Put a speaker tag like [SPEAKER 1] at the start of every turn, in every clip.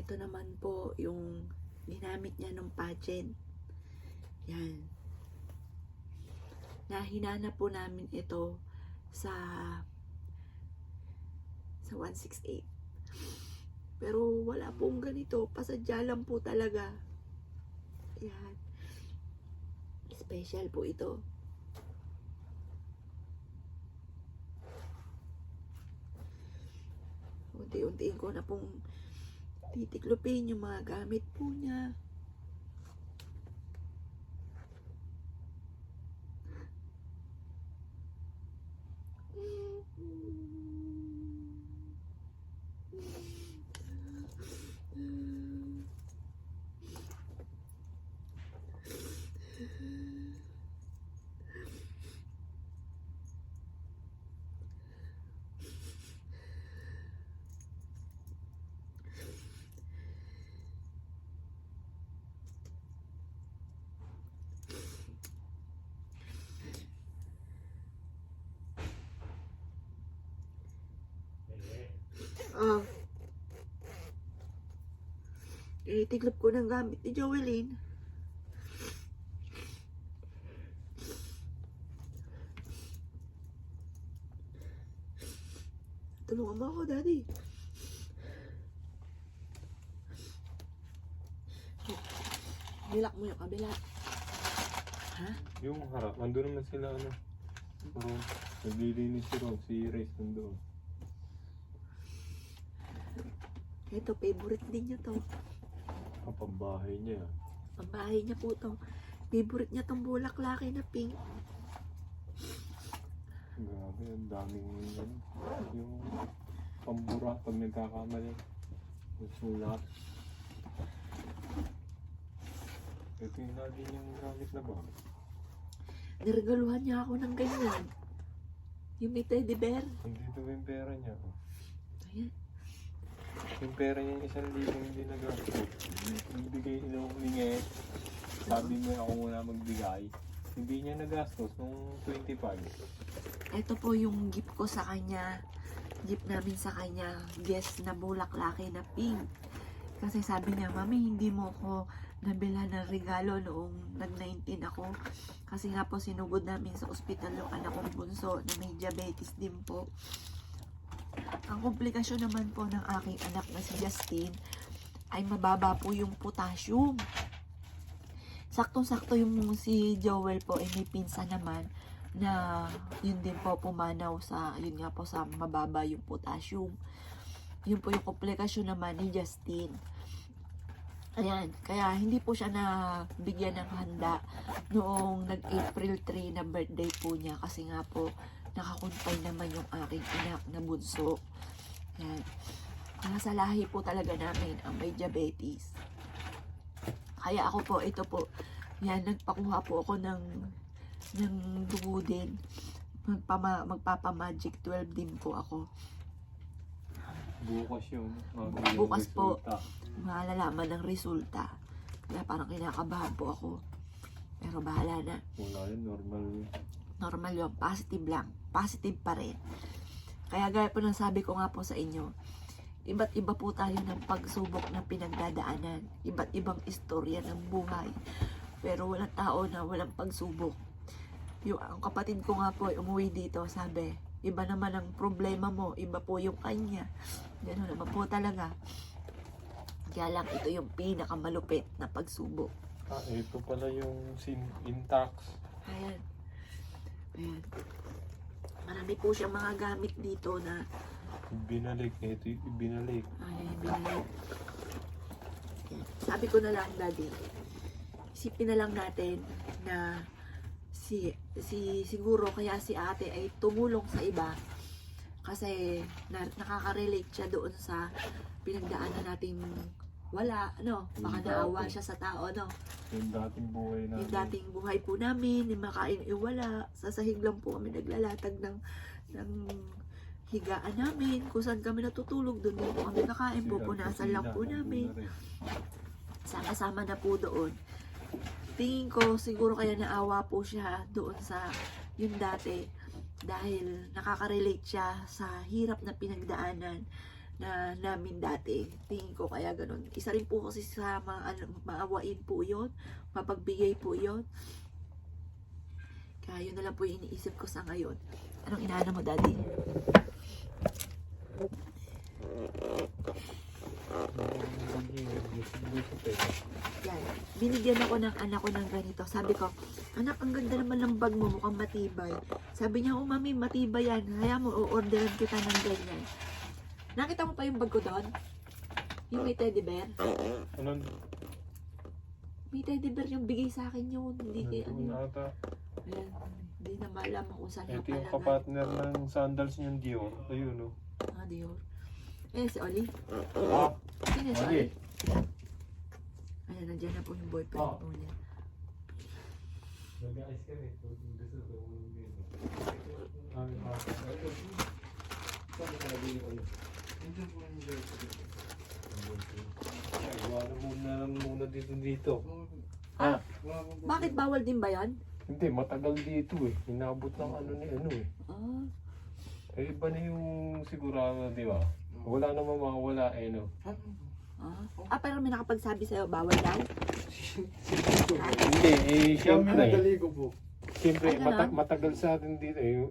[SPEAKER 1] Ito naman po yung ginamit niya nung pageant. Yan. Nahinana po namin ito sa 168. Pero wala pong ganito. Pasadya lang po talaga. Yan. Special po ito. Unti-untiin ko na pong titiklopin yung mga gamit po niya. Tiklop ko ng gamit ni Joelyn. Tulungan mo ako, Daddy. Bilak mo yung kabila. Ha?
[SPEAKER 2] Yung harap, nandun naman sila Ron. Naglilinis si Ron, si Reyes nandun.
[SPEAKER 1] Ito, favorite din niya to.
[SPEAKER 2] Pambahay niya.
[SPEAKER 1] Pambahay niya po to. Favorite niya tong bulaklaki na pink.
[SPEAKER 2] Grabe, ang daming yung pambura pag nagkakamali. Yung sulat. Ito yung lagi niyang gamit na ba?
[SPEAKER 1] Niregaluhan niya ako ng ganyan. Yung may teddy bear.
[SPEAKER 2] Andito yung pera niya.
[SPEAKER 1] Ayan.
[SPEAKER 2] Yung pera niya yung 1,000 hindi nagamit. Nagbigay inuulingi. Sabi mo ako muna magbigay. Hindi niya nagastos nung 25.
[SPEAKER 1] Ito po yung gift ko sa kanya. Gift namin sa kanya. Guest na bulaklaki na pink. Kasi sabi niya, Mami, hindi mo ko nabila ng regalo noong nag-19 ako. Kasi nga po sinugod namin sa ospital yung anak kong bunso na may diabetes din po. Ang komplikasyon naman po ng aking anak na si Justin ay mababa po yung potassium. Saktong-sakto yung si Joel po ay may pinsan naman na yun din po pumanaw sa, yun nga po sa mababa yung potassium. Yun po yung komplikasyon naman ni Justin. Ayan, kaya hindi po siya nabigyan ng handa noong nag-April 3 na birthday po niya kasi nga po nakakumpay naman yung aking anak na bunso. Ayan. Nasa lahi po talaga namin ang may diabetes. Kaya ako po, ito po, yan, nagpakuha po ako ng dugo din. Magpapamagic 12 din po ako.
[SPEAKER 2] Bukas yun.
[SPEAKER 1] Bukas po, malalaman ng resulta. Kaya parang kinakabahan po ako. Pero bahala na.
[SPEAKER 2] Wala yun, normal yun.
[SPEAKER 1] Normal yun, positive lang. Positive pa rin. Kaya gaya po ng sabi ko nga po sa inyo, iba't iba po tayo ng pagsubok na pinagdadaanan. Iba't ibang istorya ng buhay. Pero walang tao na walang pagsubok. Ang kapatid ko nga po, umuwi dito, sabi, iba naman ang problema mo, iba po yung kanya. Gano'n naman po talaga. Kaya lang, ito yung pinakamalupit na pagsubok.
[SPEAKER 2] Ito pala yung Intax.
[SPEAKER 1] Ayan. Ayan. Marami po siyang mga gamit dito na
[SPEAKER 2] Binalik. Ito yung binalik.
[SPEAKER 1] ay, binalik. Sabi ko na lang, Daddy, isipin na lang natin na siguro kaya si ate ay tumulong sa iba kasi nakaka-relate siya doon sa pinagdaanan nating wala, baka naawa siya sa tao,
[SPEAKER 2] Yung dating buhay namin.
[SPEAKER 1] yung dating buhay po namin, yung makain iwala, sa sahig lang po kami naglalatag ng higaan namin, kung saan kami natutulog, doon din po kami nakain, pupunasan lang po namin, sama-sama na po doon. Tingin ko siguro kaya naawa po siya doon sa yung dati dahil nakaka-relate siya sa hirap na pinagdaanan na namin dati. Tingin ko kaya ganun. Isa rin po kasi sa maawain po yun. Mapagbigay po yun. Kaya yun na lang po yung iniisip ko sa ngayon. Anong inaana mo, Daddy? Yan. Binigyan ako ng anak ko ng ganito. Sabi ko, anak, ang ganda naman ng bag mo. Mukhang matibay. Sabi niya, oh mami, matibay yan. Kaya mo, o-orderan kita ng ganyan. Nakita mo pa yung bag ko doon? Yung may teddy bear?
[SPEAKER 2] Ano?
[SPEAKER 1] May teddy bear yung bigay sa akin yun. Hindi kay
[SPEAKER 2] Ano
[SPEAKER 1] ano.
[SPEAKER 2] ata?
[SPEAKER 1] Ayan. Hindi na malaman kung saan
[SPEAKER 2] Ito yung
[SPEAKER 1] napalagan.
[SPEAKER 2] kapartner ng sandals niyang Dior. Ayun, oh.
[SPEAKER 1] Ah, Dior. Eh, si Oli.
[SPEAKER 2] Ah,
[SPEAKER 1] Sino si
[SPEAKER 2] Oli.
[SPEAKER 1] Oli? Ayan, nandiyan na po yung boyfriend
[SPEAKER 2] Ah.
[SPEAKER 1] po niya.
[SPEAKER 2] Nag-ayos ka rin. Muna dito.
[SPEAKER 1] Ah, bakit bawal din ba yan?
[SPEAKER 2] Hindi, matagal dito eh. Inabot ng ano eh.
[SPEAKER 1] Ah,
[SPEAKER 2] Eh, iba na yung sigurado, di ba? Wala namang mawala eh, no?
[SPEAKER 1] pero may nakapagsabi sa'yo, bawal daw?
[SPEAKER 2] Hindi, eh, siyempre.
[SPEAKER 3] ko po.
[SPEAKER 2] Siyempre,
[SPEAKER 1] Ay, ganun?
[SPEAKER 2] matagal sa atin dito eh.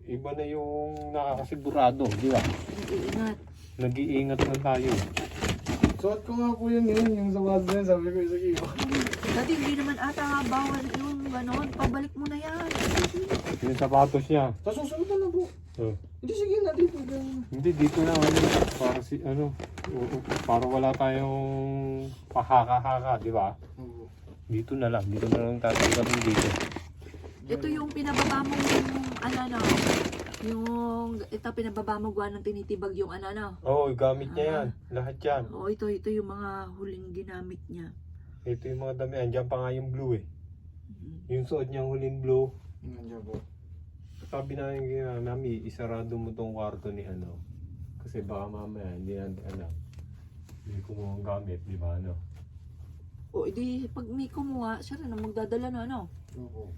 [SPEAKER 2] Iba na yung nakakasigurado, di ba?
[SPEAKER 1] Nag-iingat.
[SPEAKER 2] Nag-iingat na tayo.
[SPEAKER 3] Suot ko nga po yun yung sapatos na yun, sabi ko sa iba.
[SPEAKER 1] Dati hindi naman ata bawal yung ganon. Pabalik mo na yan.
[SPEAKER 2] Yung sapatos niya.
[SPEAKER 3] Sa susunod na po.
[SPEAKER 2] Oh.
[SPEAKER 3] Hindi, sige na dito. Ganun.
[SPEAKER 2] Hindi, dito na ano, para si ano, para wala tayong pahaka-haka, di ba?
[SPEAKER 3] Oo.
[SPEAKER 2] Dito na lang tatanggalin dito.
[SPEAKER 1] Ito yung pinababa mo yung ito pinababa mo gawa ng tinitibag yung
[SPEAKER 2] Oo, gamit niya yan. Lahat yan.
[SPEAKER 1] Oo, ito yung mga huling ginamit niya.
[SPEAKER 2] Ito yung mga dami. Andiyan pa nga yung blue eh.
[SPEAKER 1] Mhm.
[SPEAKER 2] Yung suot niyang huling blue.
[SPEAKER 3] Nandiyan po.
[SPEAKER 2] Sabi namin, isarado mo tong kwarto ni ano. Kasi baka mamaya, hindi natin alam. Hindi kumuha ang gamit, di ba ano?
[SPEAKER 1] O, edi pag may kumuha, siya rin ang magdadala na
[SPEAKER 3] Oo.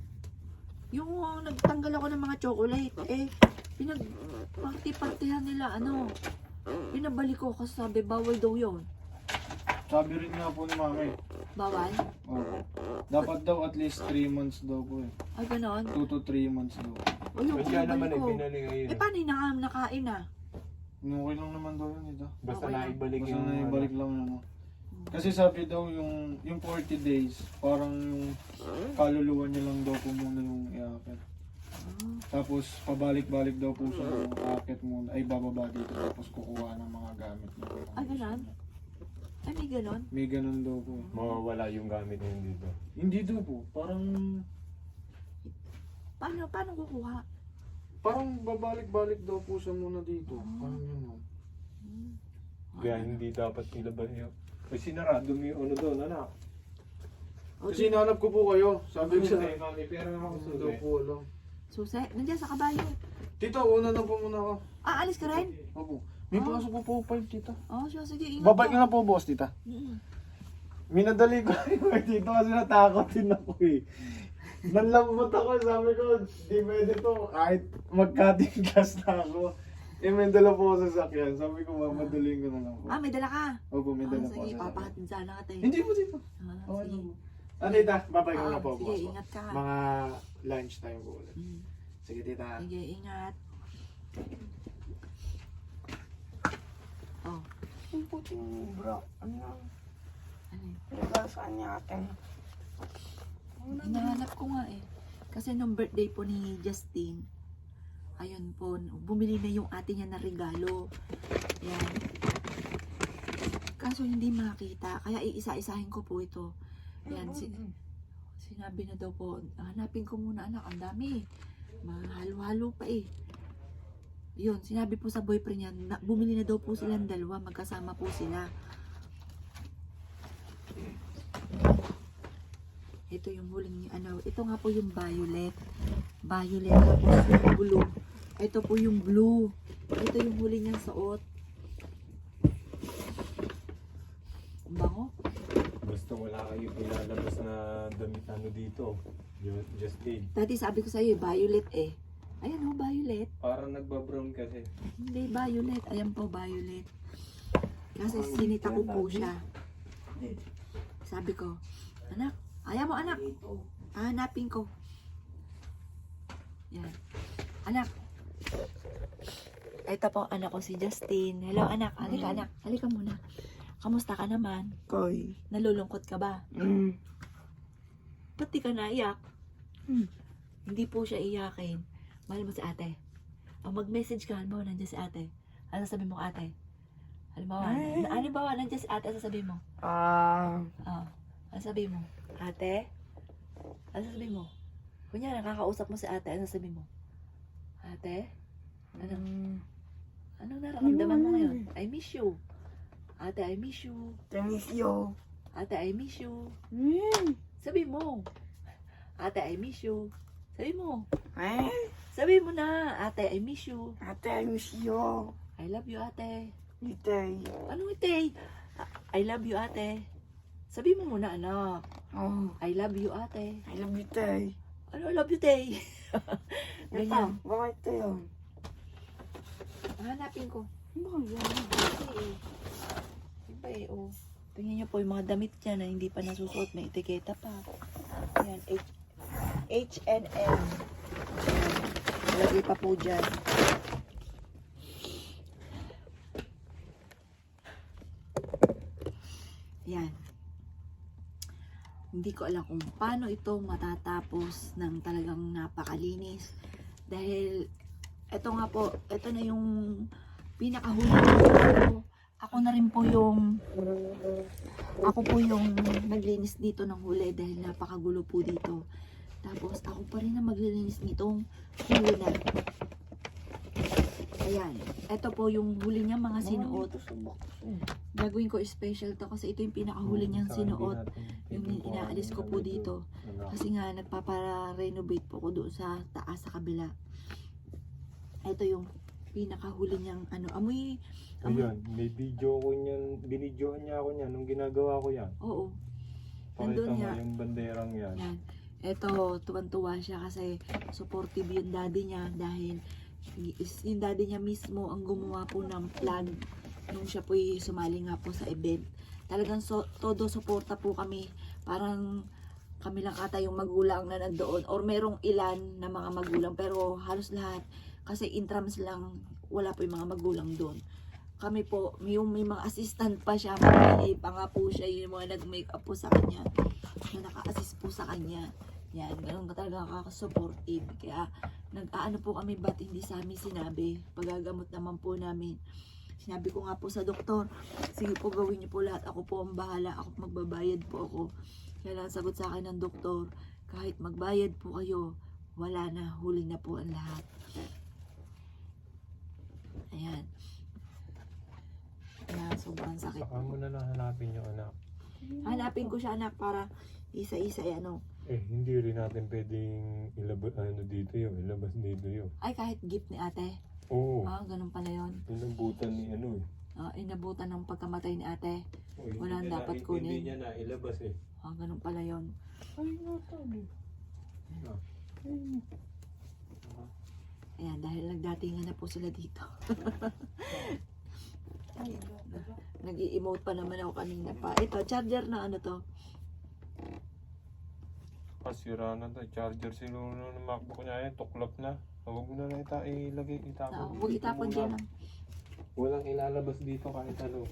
[SPEAKER 1] Yung nagtanggal ako ng mga chocolate, pinag-party-partihan nila, pinabalik ko kasi sabi, bawal daw yun.
[SPEAKER 3] Sabi rin nga po ni Mami.
[SPEAKER 1] Bawal?
[SPEAKER 3] Oo. Dapat daw at least 3 months daw po eh.
[SPEAKER 1] Ay, ganon.
[SPEAKER 3] 2 to 3 months daw.
[SPEAKER 1] O, yung
[SPEAKER 2] Kaya naman
[SPEAKER 1] pinabalik
[SPEAKER 2] eh,
[SPEAKER 1] ko.
[SPEAKER 2] pinali ngayon.
[SPEAKER 1] Paano yung nakain na?
[SPEAKER 3] Okay lang naman daw yun ito.
[SPEAKER 2] Basta
[SPEAKER 1] Okay lang.
[SPEAKER 2] naibalik
[SPEAKER 3] Basta
[SPEAKER 2] yung
[SPEAKER 3] na ibalik lang yun. Kasi sabi daw yung 40 days, parang yung kaluluwa niya lang daw po muna yung iakit. Tapos pabalik-balik daw po siya yung aakit muna, ay bababa dito tapos kukuha ng mga gamit niya.
[SPEAKER 1] Ah, ganun? Ay, may ganon?
[SPEAKER 3] May ganun daw po.
[SPEAKER 2] mawawala yung gamit niya dito.
[SPEAKER 3] Hindi daw po,
[SPEAKER 1] Paano kukuha?
[SPEAKER 3] parang babalik-balik daw po siya muna dito. Parang yun.
[SPEAKER 2] Kaya hindi dapat ilabas yun. Kasi sinarado mo yung ano doon, anak.
[SPEAKER 1] O,
[SPEAKER 3] Kasi hinanap ko po kayo, sabi ko siya.
[SPEAKER 2] Mami, pero naman ako
[SPEAKER 3] Daw po alam.
[SPEAKER 1] susi, nandiyan sa kabayo.
[SPEAKER 3] Tita, una na po muna ako.
[SPEAKER 1] Ah, alis ka rin?
[SPEAKER 3] Opo. May pasok po po 5 tita.
[SPEAKER 1] Oo, siya, sige, ingat
[SPEAKER 3] Babalik
[SPEAKER 1] ka.
[SPEAKER 3] na po boss tita.
[SPEAKER 1] Mm.
[SPEAKER 3] Minadali ko yung dito kasi natakot din ako eh. Nanlambot ako, sabi ko, di pwede to. Kahit mag-cutting class na ako. Eh, may dala po ako sa sakyan. Sabi ko, mamadaling ko na lang po.
[SPEAKER 1] Ah, may dala ka?
[SPEAKER 3] Opo, may dala po
[SPEAKER 1] Sige,
[SPEAKER 3] ako sa sakyan.
[SPEAKER 1] papahatid sana ka tayo.
[SPEAKER 3] Hindi po dito.
[SPEAKER 1] Sige.
[SPEAKER 3] Okay lang po. Ah, tita, babalik ko na po
[SPEAKER 1] Sige,
[SPEAKER 3] boss.
[SPEAKER 1] ingat ka.
[SPEAKER 3] Mga lunch time po ulit.
[SPEAKER 1] Mm.
[SPEAKER 3] Sige tita.
[SPEAKER 1] Sige, ingat. Oh,
[SPEAKER 4] Yung puting bro, ano,
[SPEAKER 1] ano yun?
[SPEAKER 4] pinaglasaan niya atin.
[SPEAKER 1] Hinahanap ko nga eh. Kasi nung birthday po ni Justin, ayun po, bumili na yung ate niya na regalo. Yan. Kaso hindi makita, kaya iisa-isahin ko po ito. Yan, sinabi na daw po, hanapin ko muna anak, ang dami. Mahalo-halo pa eh. Yun, sinabi po sa boyfriend niya, bumili na daw po silang dalawa, magkasama po sila. Ito yung huling ito nga po yung violet. Violet, tapos yung blue. Ito po yung blue. Ito yung huli niyang suot. Ang bango.
[SPEAKER 2] Basta wala kayo ilalabas na damit dito. Justin.
[SPEAKER 1] Dati sabi ko sa'yo, violet eh. Ayan o, violet.
[SPEAKER 2] Parang nagbabrown kasi.
[SPEAKER 1] Hindi, violet. Ayan po, violet. Kasi sinita ko po siya. Sabi ko, anak, ayaw mo anak. Hanapin ko. Yan. Anak. Ito po anak ko si Justin. Hello anak, halika anak. Halika muna. Kamusta ka naman?
[SPEAKER 4] Koy.
[SPEAKER 1] Nalulungkot ka ba? Ba't di ka naiyak? Hindi po siya iyakin. Mahal mo si ate. Ang mag-message ka, halimbawa nandiyan si ate. Ano sasabihin mo ate? Halimbawa nandiyan si ate, ano sasabihin mo? Ano sasabihin mo? Ate? Ano sasabihin mo? Kunya, nakakausap mo si ate, ano sasabihin mo? Ate? Anong nararamdaman mo ngayon? I miss you. Ate, I miss you.
[SPEAKER 4] Thank you.
[SPEAKER 1] Ate, I miss you. Sabi mo. Ate, I miss you. Sabi mo. Sabi mo na. Ate, I miss you.
[SPEAKER 4] Ate, I miss you.
[SPEAKER 1] I love you, ate.
[SPEAKER 4] Itay.
[SPEAKER 1] Anong ite? I love you, ate. Sabi mo muna, anak.
[SPEAKER 4] Oh,
[SPEAKER 1] I love you, ate.
[SPEAKER 4] I love you, tay.
[SPEAKER 1] Ano, I love you, te? Ganyan.
[SPEAKER 4] Bakit tayo?
[SPEAKER 1] Hanapin ko.
[SPEAKER 4] Bakit yan?
[SPEAKER 1] Iba eh, oh. Tingnan niyo po yung mga damit niya na hindi pa nasusuot. May etiketa pa. Ayan, H&M. Lagay pa po dyan. Yan. Hindi ko alam kung paano ito matatapos ng talagang napakalinis. Dahil, ito nga po, ito na yung pinakahuli ko. Ako na rin po yung naglinis dito ng huli dahil napakagulo po dito. Tapos ako pa rin na maglilinis nitong huli na. Ayan. Ito po yung huli niya mga sinuot. Gagawin ko special to kasi ito yung pinakahuli niyang sinuot. Yung inaalis ko po dito. Kasi nga nagpapara-renovate po ko doon sa taas sa kabila. Ito yung pinakahuli niyang amoy.
[SPEAKER 2] Ayan, may video ko niyan, binidyohan niya ako niyan nung ginagawa ko yan.
[SPEAKER 1] Oo.
[SPEAKER 2] Pakita
[SPEAKER 1] Nandun
[SPEAKER 2] mo
[SPEAKER 1] nga.
[SPEAKER 2] yung banderang yan.
[SPEAKER 1] Yan. Ito, tuwan-tuwa siya kasi supportive yung daddy niya dahil yung daddy niya mismo ang gumawa po ng plan nung siya po sumali nga po sa event. Talagang todo suporta po kami. Parang kami lang ata yung magulang na nandoon or merong ilan na mga magulang pero halos lahat kasi intrams lang wala po yung mga magulang doon. Kami po, may mga assistant pa siya, marami pa nga po siya yung mga nag-makeup po sa kanya na naka-assist po sa kanya. Yan, ganun ka talaga kakasupportive. Kaya nag-aano po kami ba't hindi sa amin sinabi. Pagagamot naman po namin. Sinabi ko nga po sa doktor, sige po gawin niyo po lahat. Ako po ang bahala. Ako magbabayad po ako. Kaya lang sagot sa akin ng doktor, kahit magbayad po kayo, wala na. Huli na po ang lahat. Ayan. Ayan, sobrang sakit.
[SPEAKER 2] Saka mo na lang hanapin yung anak.
[SPEAKER 1] Hanapin ko siya anak para isa-isa
[SPEAKER 2] Hindi rin natin pwedeng ilabas dito yun. Ilabas dito yun.
[SPEAKER 1] Ay, kahit gift ni ate.
[SPEAKER 2] Oo.
[SPEAKER 1] Ganun pala yun.
[SPEAKER 2] Inabutan ni
[SPEAKER 1] Inabutan ng pagkamatay ni ate.
[SPEAKER 2] Oh,
[SPEAKER 1] Walang
[SPEAKER 2] hindi
[SPEAKER 1] dapat
[SPEAKER 2] niya
[SPEAKER 1] kunin.
[SPEAKER 2] Hindi niya na ilabas eh.
[SPEAKER 1] Ganun pala yun.
[SPEAKER 3] Ay, natali.
[SPEAKER 1] Ayan, dahil nagdatingan na po sila dito. Nag-i-emote pa naman ako kanina pa. Ito, charger na to.
[SPEAKER 2] Sira na to. Charger siguro ng MacBook niya yan. Tuklap na. Huwag mo na lang ilagay. Itapon.
[SPEAKER 1] Huwag itapon dyan.
[SPEAKER 2] Walang ilalabas dito kahit ano.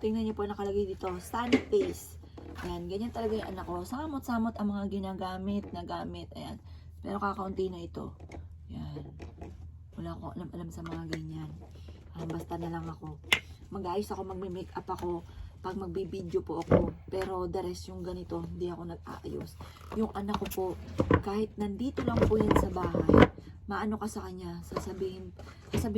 [SPEAKER 1] Tingnan niyo po nakalagay dito. Sunny face. Ayan, ganyan talaga yung anak ko. Samot-samot ang mga ginagamit na gamit. Ayan. Pero kakaunti na ito. Ayan. Wala ko alam sa mga ganyan. Basta na lang ako. Mag-ayos ako, magme-makeup ako. Pag magbi-video po ako. Pero the rest yung ganito, hindi ako nag-aayos. Yung anak ko po, kahit nandito lang po yan sa bahay, maano ka sa kanya, sasabihin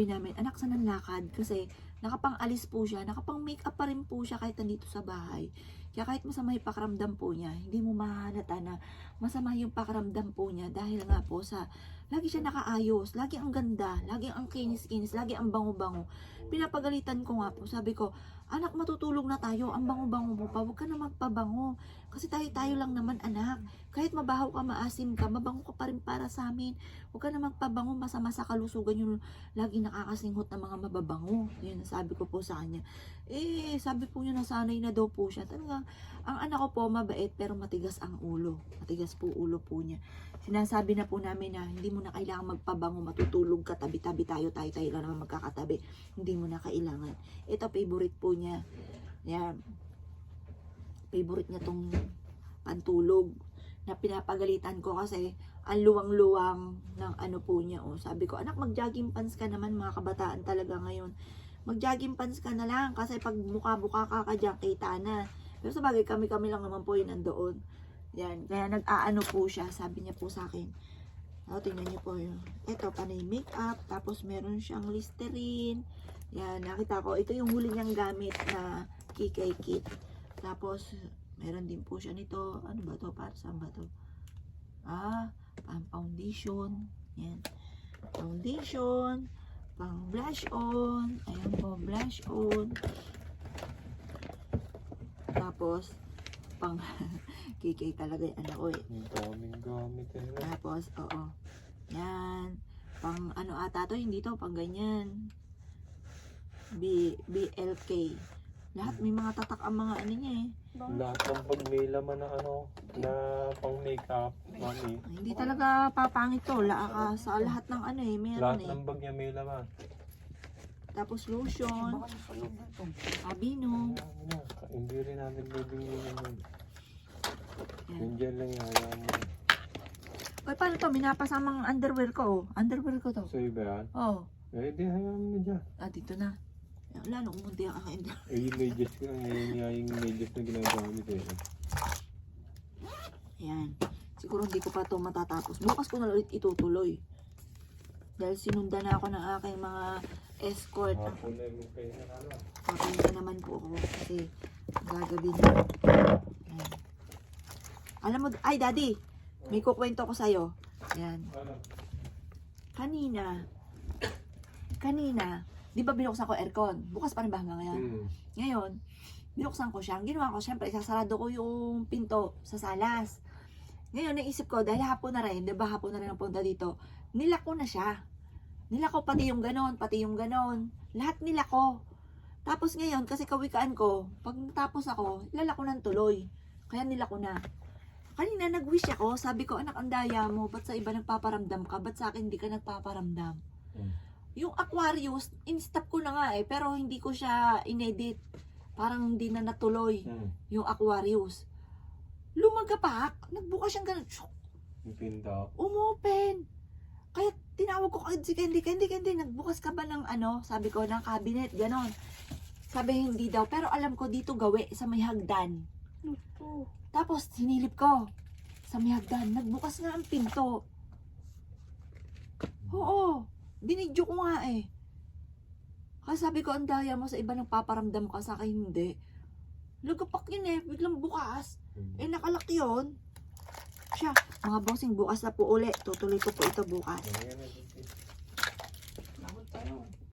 [SPEAKER 1] namin, anak, saan ang lakad? Kasi nakapang-alis po siya, nakapang-makeup pa rin po siya kahit nandito sa bahay. Kaya kahit masama yung pakiramdam po niya, hindi mo mahalata na masama yung pakiramdam po niya dahil nga po sa lagi siya nakaayos, lagi ang ganda, lagi ang kinis-kinis, lagi ang bango-bango. Pinapagalitan ko nga po, sabi ko, anak, matutulog na tayo, ang bango-bango mo pa, huwag ka na magpabango. Kasi tayo lang naman, anak. Kahit mabaho ka, maasim ka, mabango ka pa rin para sa amin. Huwag ka na magpabango, masama sa kalusugan yung lagi nakakasinghot ng mga mababango. Yun, sabi ko po sa kanya. Sabi po niya, nasanay na daw po siya. Talagang, ang anak ko po mabait, pero matigas ang ulo. Matigas po ulo po niya. Sinasabi na po namin na hindi mo na kailangan magpabango, matutulog ka, tabi-tabi tayo lang naman magkakatabi. Hindi mo na kailangan. Ito, favorite po niya. Yan. Favorite niya tong pantulog na pinapagalitan ko kasi ang luwang-luwang ng ano po niya. Sabi ko, anak, mag-jogging pants ka naman, mga kabataan talaga ngayon. Mag-jogging pants ka na lang kasi pag mukha-buka ka dyan, kita na. Pero sa bagay, kami lang naman po yun nandoon. Yan, kaya nag-aano po siya, sabi niya po sa akin. Tingnan niyo po yun. Ito, panay makeup, tapos meron siyang Listerine. Yan, nakita ko, ito yung huli niyang gamit na KK kit. Tapos, meron din po siya nito. Ano ba to? Para saan ba to? Pang foundation. Yan. Foundation. Pang blush on. Ayan po, blush on. Tapos, pang KK talaga yung anak ko eh.
[SPEAKER 2] Ang daming gamit eh.
[SPEAKER 1] Tapos, oo. Yan. Pang ano ata to? Hindi to. Pang ganyan. BLK. Lahat may mga tatak ang mga ano niya eh.
[SPEAKER 2] Lahat ng pag may laman na ano, na pang makeup, mami.
[SPEAKER 1] Hindi talaga papangit to. Sa lahat ng ano eh. Meron
[SPEAKER 2] Lahat
[SPEAKER 1] eh.
[SPEAKER 2] ng bag niya may laman.
[SPEAKER 1] Tapos lotion. Abino.
[SPEAKER 2] Hindi rin natin bibingin yun.
[SPEAKER 1] Yan.
[SPEAKER 2] Nandiyan lang yung hayaan mo.
[SPEAKER 1] Uy, paano to? Minapasamang underwear ko. Underwear ko to.
[SPEAKER 2] Sa'yo ba yan?
[SPEAKER 1] Oh.
[SPEAKER 2] Di hayaan mo na dyan.
[SPEAKER 1] Dito na. Lalo kumunti ang aking
[SPEAKER 2] Yung medyas ko, yung medyas na ginagamit eh.
[SPEAKER 1] Yan. Siguro hindi ko pa to matatapos. Bukas ko na ulit itutuloy. Dahil sinundan na ako ng aking mga escort.
[SPEAKER 2] Hapon na yung kayo na ano.
[SPEAKER 1] Papunta naman po ako kasi gagabi na. Yan. Alam mo, ay daddy, may kukwento ko sa'yo. Yan.
[SPEAKER 2] Ano?
[SPEAKER 1] Kanina, di ba binuksan ko aircon? Bukas pa rin ba hanggang ngayon? Ngayon, binuksan ko siya. Ang ginawa ko, syempre, isasarado ko yung pinto sa salas. Ngayon, naisip ko, dahil hapon na rin, di ba hapon na rin ang punta dito, nilako na siya. Nilako pati yung ganon. Lahat nilako. Tapos ngayon, kasi kawikaan ko, pag natapos ako, ilalako ng tuloy. Kaya nilako na. Kanina nag-wish ako, sabi ko, anak, ang daya mo, ba't sa iba nagpaparamdam ka? Ba't sa akin hindi ka nagpaparamdam? Yung Aquarius, in-stop ko na nga eh, pero hindi ko siya inedit. Parang hindi na natuloy yung Aquarius. Lumagapak, nagbukas siyang ganun.
[SPEAKER 2] Yung pinta.
[SPEAKER 1] Umopen. Kaya tinawag ko agad si Candy, nagbukas ka ba ng ano? Sabi ko, ng cabinet, ganon. Sabi hindi daw, pero alam ko dito gawi sa may hagdan. Tapos sinilip ko sa may hagdan, nagbukas nga ang pinto. Oo, binidyo ko nga eh. Kasi sabi ko, ang daya mo sa iba nagpaparamdam ka, sa akin hindi. Lagapak yun eh, biglang bukas. Nakalak yun. Siya, mga bossing, bukas na po ulit. Tutuloy ko po ito bukas.
[SPEAKER 2] Ayan na.